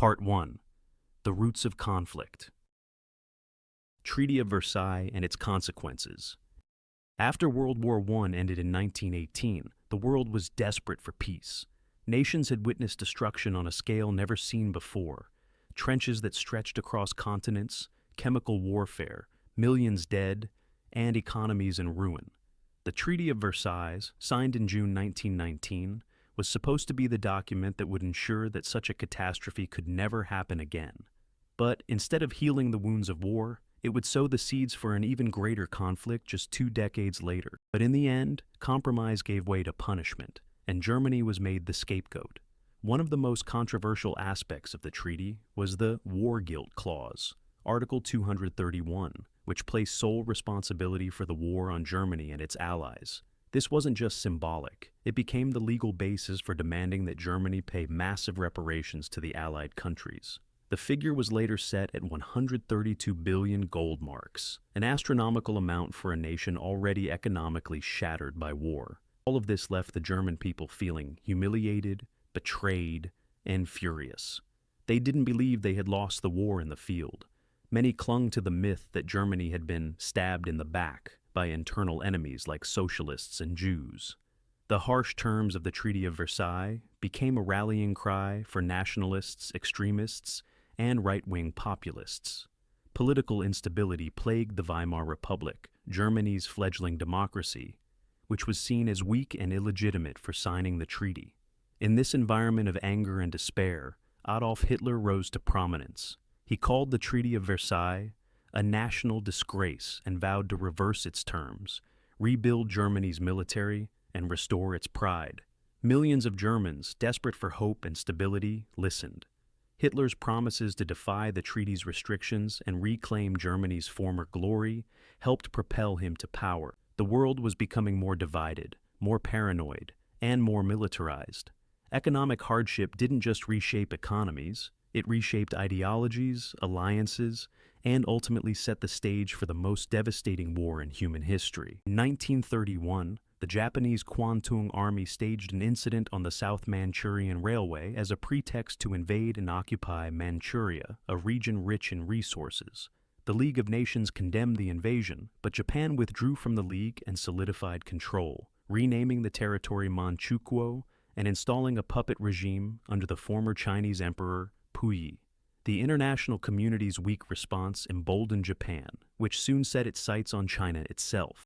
Part 1. The Roots of Conflict. Treaty of Versailles and its Consequences. After World War I ended in 1918, the world was desperate for peace. Nations had witnessed destruction on a scale never seen before. Trenches that stretched across continents, chemical warfare, millions dead, and economies in ruin. The Treaty of Versailles, signed in June 1919, was supposed to be the document that would ensure that such a catastrophe could never happen again. But instead of healing the wounds of war, it would sow the seeds for an even greater conflict just 2 decades later. But in the end, compromise gave way to punishment, and Germany was made the scapegoat. One of the most controversial aspects of the treaty was the war guilt clause, Article 231, which placed sole responsibility for the war on Germany and its allies. This wasn't just symbolic. It became the legal basis for demanding that Germany pay massive reparations to the Allied countries. The figure was later set at 132 billion gold marks, an astronomical amount for a nation already economically shattered by war. All of this left the German people feeling humiliated, betrayed, and furious. They didn't believe they had lost the war in the field. Many clung to the myth that Germany had been stabbed in the back by internal enemies like socialists and Jews. The harsh terms of the Treaty of Versailles became a rallying cry for nationalists, extremists, and right-wing populists. Political instability plagued the Weimar Republic, Germany's fledgling democracy, which was seen as weak and illegitimate for signing the treaty. In this environment of anger and despair, Adolf Hitler rose to prominence. He called the Treaty of Versailles a national disgrace and vowed to reverse its terms, rebuild Germany's military, and restore its pride. Millions of Germans, desperate for hope and stability, listened. Hitler's promises to defy the treaty's restrictions and reclaim Germany's former glory helped propel him to power. The world was becoming more divided, more paranoid, and more militarized. Economic hardship didn't just reshape economies, it reshaped ideologies, alliances, and ultimately set the stage for the most devastating war in human history. In 1931, the Japanese Kwantung Army staged an incident on the South Manchurian Railway as a pretext to invade and occupy Manchuria, a region rich in resources. The League of Nations condemned the invasion, but Japan withdrew from the League and solidified control, renaming the territory Manchukuo and installing a puppet regime under the former Chinese Emperor Puyi. The international community's weak response emboldened Japan, which soon set its sights on China itself.